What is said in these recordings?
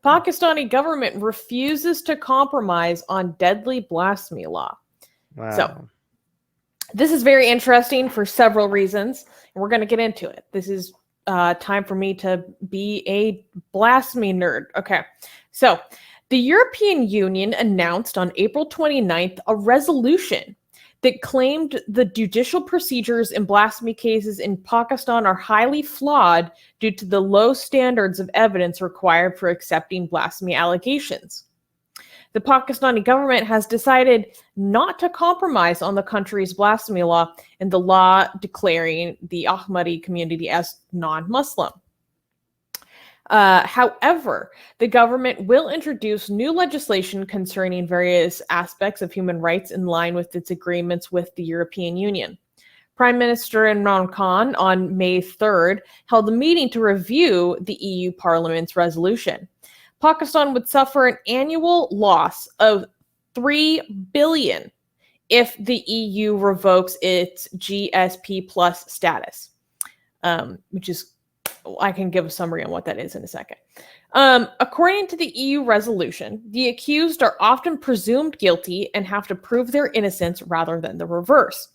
Pakistani government refuses to compromise on deadly blasphemy law. Wow. So, this is very interesting for several reasons, and we're going to get into it. This is time for me to be a blasphemy nerd. Okay, so the European Union announced on April 29th a resolution that claimed the judicial procedures in blasphemy cases in Pakistan are highly flawed due to the low standards of evidence required for accepting blasphemy allegations. The Pakistani government has decided not to compromise on the country's blasphemy law and the law declaring the Ahmadi community as non-Muslim. However, the government will introduce new legislation concerning various aspects of human rights in line with its agreements with the European Union. Prime Minister Imran Khan on May 3rd held a meeting to review the EU Parliament's resolution. Pakistan would suffer an annual loss of $3 billion if the EU revokes its GSP plus status, which is, I can give a summary on what that is in a second. According to the EU resolution, the accused are often presumed guilty and have to prove their innocence rather than the reverse.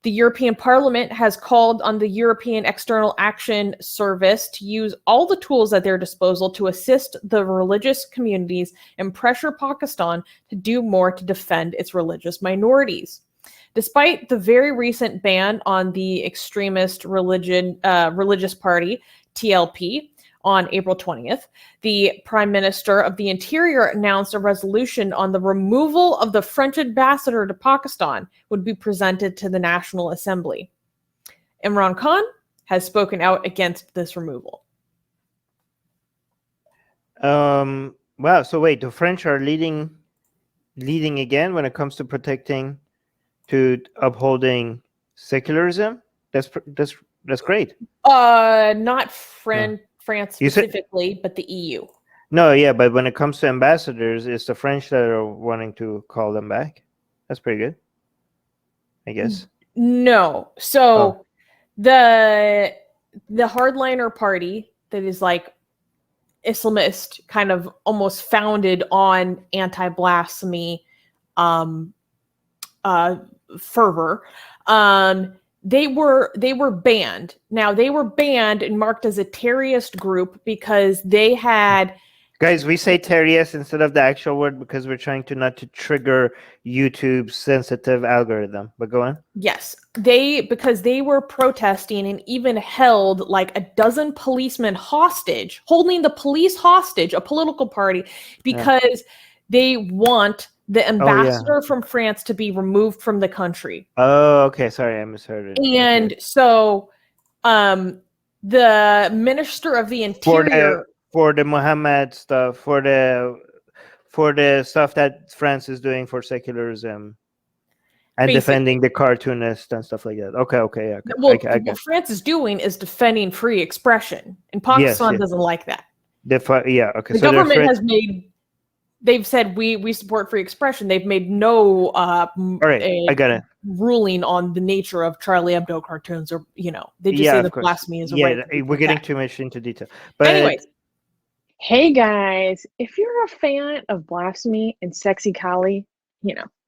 The European Parliament has called on the European External Action Service to use all the tools at their disposal to assist the religious communities and pressure Pakistan to do more to defend its religious minorities. Despite the very recent ban on the extremist religious party, TLP, on April 20th, the Prime Minister of the Interior announced a resolution on the removal of the French ambassador to Pakistan would be presented to the National Assembly. Imran Khan has spoken out against this removal. Wow. So wait, the French are leading again when it comes to upholding secularism. That's great. Not France specifically, but the EU. No, yeah, but when it comes to ambassadors, it's the French that are wanting to call them back. That's pretty good, I guess. No. So the hardliner party that is like Islamist, kind of almost founded on anti-blasphemy fervor, they were banned. Now, they were banned and marked as a terrorist group because they had... Guys, we say terrorist instead of the actual word because we're trying to not to trigger YouTube's sensitive algorithm. But go on. Yes, because they were protesting and even held like a dozen policemen hostage, holding the police hostage, a political party, because they want the ambassador from France to be removed from the country. Oh, okay. Sorry, I misheard it. And so the Minister of the Interior... For the Muhammad stuff, for the stuff that France is doing for secularism and defending the cartoonist and stuff like that. Okay, yeah. Well, what France is doing is defending free expression, and Pakistan doesn't like that. Okay. The government has made... They've said we support free expression. They've made no I got it. ruling on the nature of Charlie Hebdo cartoons, or they just say the blasphemy is a right. We're getting too much into detail. But anyways, hey guys, if you're a fan of blasphemy and sexy Kali,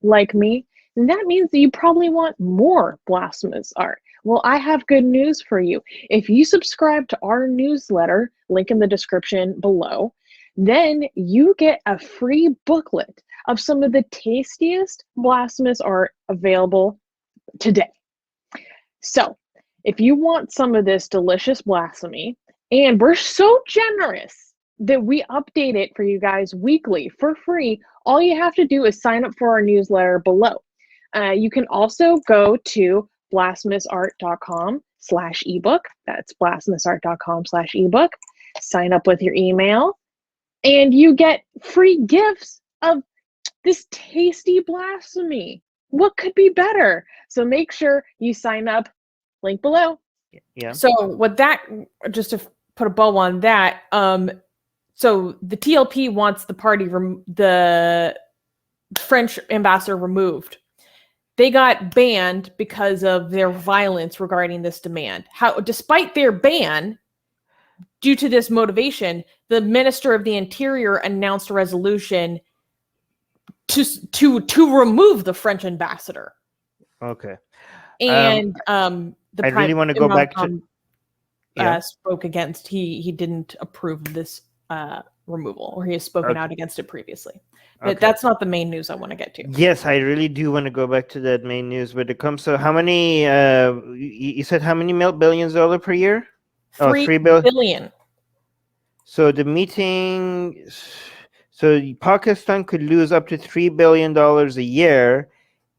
like me, then that means that you probably want more blasphemous art. Well, I have good news for you. If you subscribe to our newsletter, link in the description below, then you get a free booklet of some of the tastiest blasphemous art available today. So if you want some of this delicious blasphemy, and we're so generous that we update it for you guys weekly for free, all you have to do is sign up for our newsletter below. You can also go to blasphemousart.com/ebook. That's blasphemousart.com/ebook. Sign up with your email, and you get free gifts of this tasty blasphemy. What could be better? So make sure you sign up. Link below. Yeah. So with that, just to put a bow on that, so the TLP wants the French ambassador removed. They got banned because of their violence regarding this demand. Despite their ban, due to this motivation, the Minister of the Interior announced a resolution to remove the French ambassador. Okay. And the I really want to go Imran back Khan, to spoke against. He didn't approve of this removal, or he has spoken out against it previously. But that's not the main news I want to get to. Yes, I really do want to go back to that main news. But it comes to how many? You said how many billions dollars per year? $3 billion. So the meeting. So Pakistan could lose up to $3 billion a year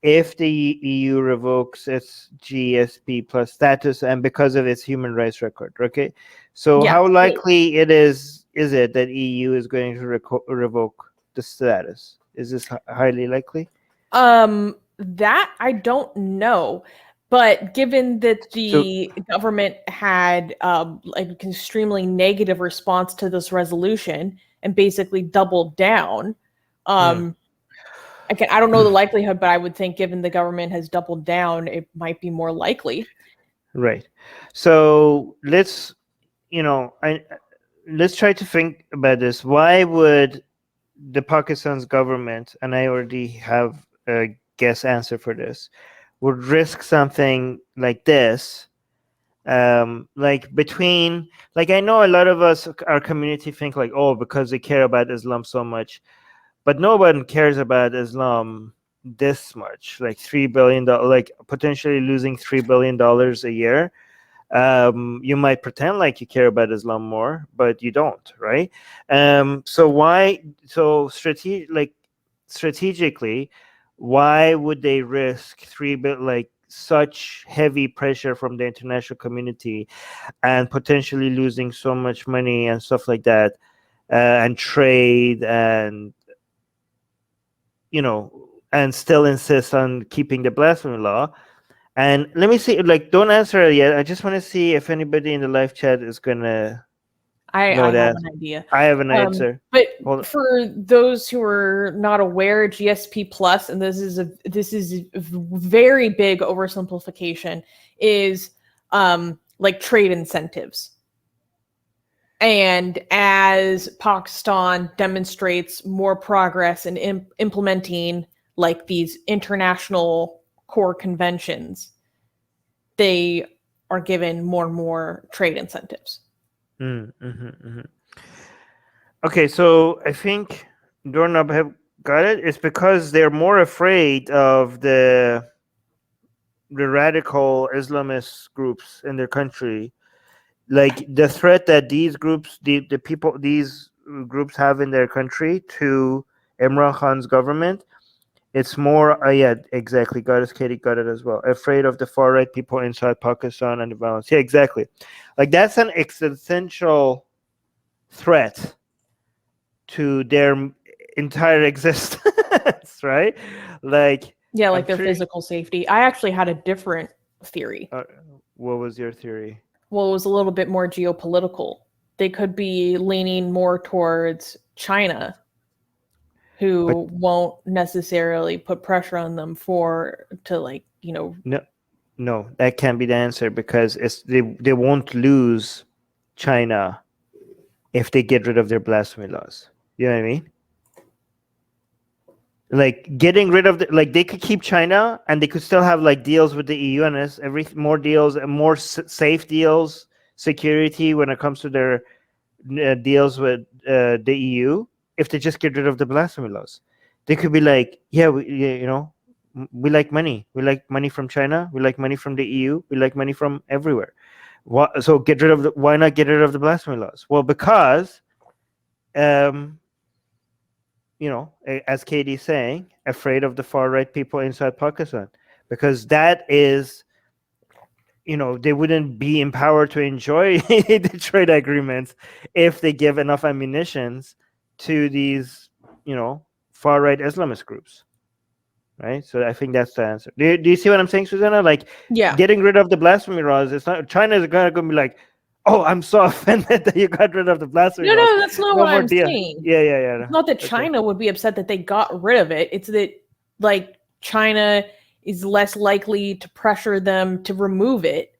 if the EU revokes its GSP plus status and because of its human rights record. Okay. So how likely is it that EU is going to revoke the status? Is this highly likely? That I don't know, but given that the government had like an extremely negative response to this resolution and basically doubled down, I don't know the likelihood, but I would think given the government has doubled down, it might be more likely. Right. So let's try to think about this. Why would the Pakistan's government, and I already have a guess answer for this, would risk something like this? Like I know a lot of us, our community, think like, oh, because they care about Islam so much, but no one cares about Islam this much. Like $3 billion, like potentially losing $3 billion a year. You might pretend like you care about Islam more, but you don't, right? So why? So strategically, why would they risk such heavy pressure from the international community and potentially losing so much money and stuff like that, and trade and and still insist on keeping the blasphemy law? And let me see, don't answer it yet. I just want to see if anybody in the live chat is gonna I have an idea. I have an answer. But for those who are not aware, GSP plus, and this is a very big oversimplification, is like trade incentives. And as Pakistan demonstrates more progress in implementing like these international core conventions, they are given more and more trade incentives. Okay, so I think Doorknob have got it. It's because they're more afraid of the radical Islamist groups in their country, like the threat that these groups, these groups have in their country to Imran Khan's government. It's more, yeah, exactly. Katie got it as well. Afraid of the far right people inside Pakistan and the violence. Yeah, exactly. Like that's an existential threat to their entire existence, right? Like, yeah, like their physical safety. I actually had a different theory. What was your theory? Well, it was a little bit more geopolitical. They could be leaning more towards China, who won't necessarily put pressure on them No, that can't be the answer, because they won't lose China if they get rid of their blasphemy laws. You know what I mean? Like getting rid of they could keep China and they could still have like deals with the EU and more deals and more safe deals, security when it comes to their deals with the EU. If they just get rid of the blasphemy laws, they could be like, yeah, we like money. We like money from China. We like money from the EU. We like money from everywhere. So why not get rid of the blasphemy laws? Well, because, as Katie's saying, afraid of the far right people inside Pakistan, because that is, they wouldn't be empowered to enjoy the trade agreements if they give enough ammunitions to these, far right Islamist groups, right? So I think that's the answer. Do you see what I'm saying, Susanna? Like, yeah, getting rid of the blasphemy laws. It's not China is gonna be like, oh, I'm so offended that you got rid of the blasphemy laws. No, that's not what I'm saying. Yeah. It's not that China would be upset that they got rid of it. It's that like China is less likely to pressure them to remove it.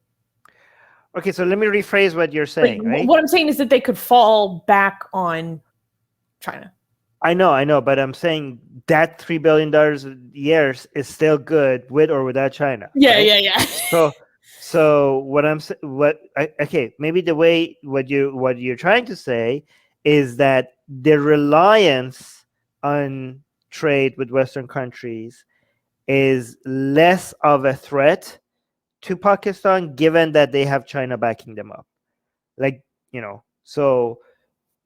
Okay, so let me rephrase what you're saying, right? What I'm saying is that they could fall back on China. I know, but I'm saying that $3 billion a year is still good with or without China. Yeah, right? yeah. So okay, maybe what you're trying to say is that the reliance on trade with Western countries is less of a threat to Pakistan, given that they have China backing them up. Like, so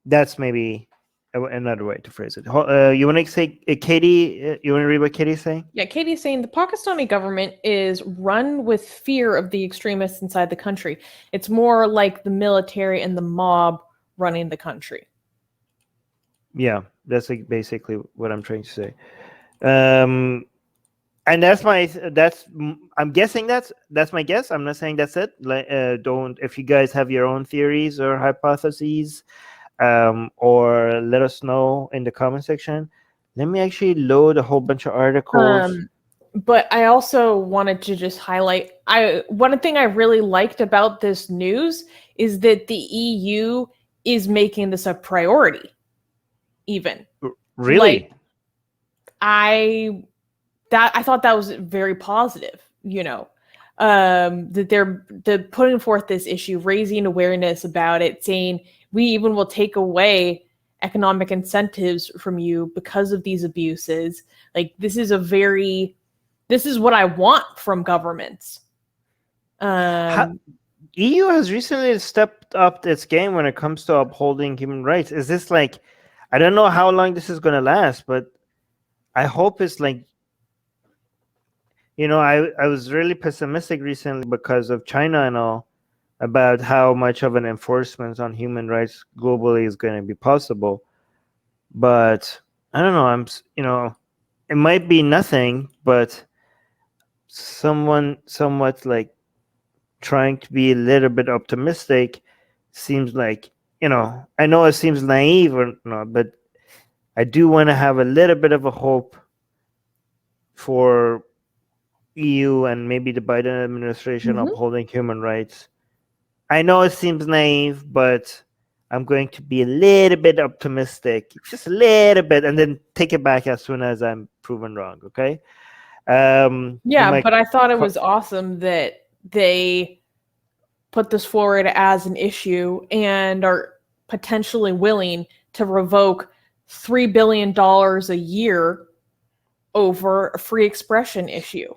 that's maybe another way to phrase it. You want to say, Katie, you want to read what Katie's saying? Yeah, Katie's saying the Pakistani government is run with fear of the extremists inside the country. It's more like the military and the mob running the country. Yeah, that's basically what I'm trying to say. And I'm guessing that's my guess. I'm not saying that's it. If you guys have your own theories or hypotheses, or let us know in the comment section. Let me actually load a whole bunch of articles. But I also wanted to just highlight, one thing I really liked about this news is that the EU is making this a priority. Even really, I thought that was very positive. That they're putting forth this issue, raising awareness about it, saying we even will take away economic incentives from you because of these abuses. Like, this is what I want from governments. EU has recently stepped up its game when it comes to upholding human rights. Is this like, I don't know how long this is going to last, but I hope it's like, I was really pessimistic recently because of China and all, about how much of an enforcement on human rights globally is going to be possible. But I don't know. It might be nothing, but somewhat like trying to be a little bit optimistic seems like, I know it seems naive or not, but I do want to have a little bit of a hope for EU and maybe the Biden administration upholding human rights. I know it seems naive, but I'm going to be a little bit optimistic, just a little bit, and then take it back as soon as I'm proven wrong. Okay. But I thought it was awesome that they put this forward as an issue and are potentially willing to revoke $3 billion a year over a free expression issue.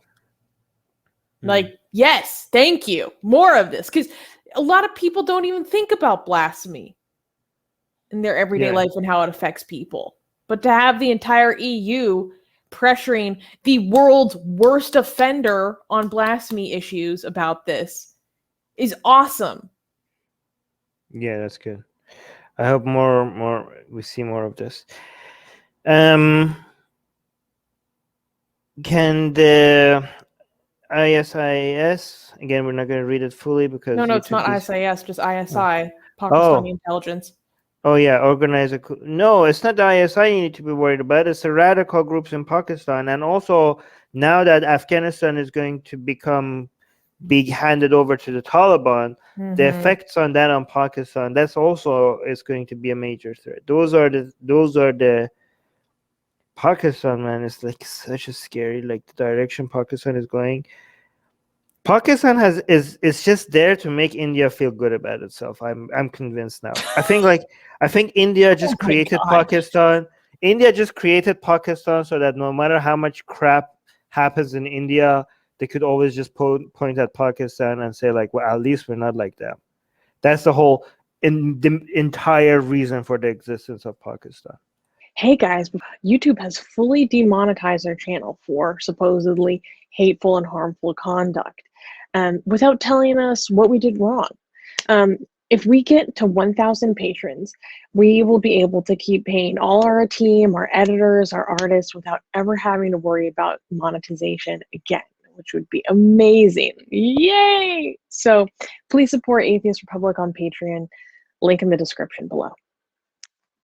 Like, yes, thank you. More of this. Because a lot of people don't even think about blasphemy in their everyday life and how it affects people. But to have the entire EU pressuring the world's worst offender on blasphemy issues about this is awesome. Yeah, that's good. I hope we see more of this. Can the ISIS, again, we're not going to read it fully because No, it's not ISIS, just ISI, Pakistani intelligence. Oh yeah, no, it's not the ISI you need to be worried about. It's the radical groups in Pakistan, and also now that Afghanistan is going to be handed over to the Taliban, the effects on that on Pakistan, that's also is going to be a major threat. Those are the Pakistan, man. It's like such a scary, like, the direction Pakistan is going. Pakistan is just there to make India feel good about itself. I'm convinced now. I think India just created Pakistan. India just created Pakistan so that no matter how much crap happens in India, they could always just point at Pakistan and say, like, well, at least we're not like them. That's the entire reason for the existence of Pakistan. Hey guys, YouTube has fully demonetized our channel for supposedly hateful and harmful conduct, without telling us what we did wrong. If we get to 1,000 patrons, we will be able to keep paying all our team, our editors, our artists, without ever having to worry about monetization again, which would be amazing. Yay! So please support Atheist Republic on Patreon. Link in the description below.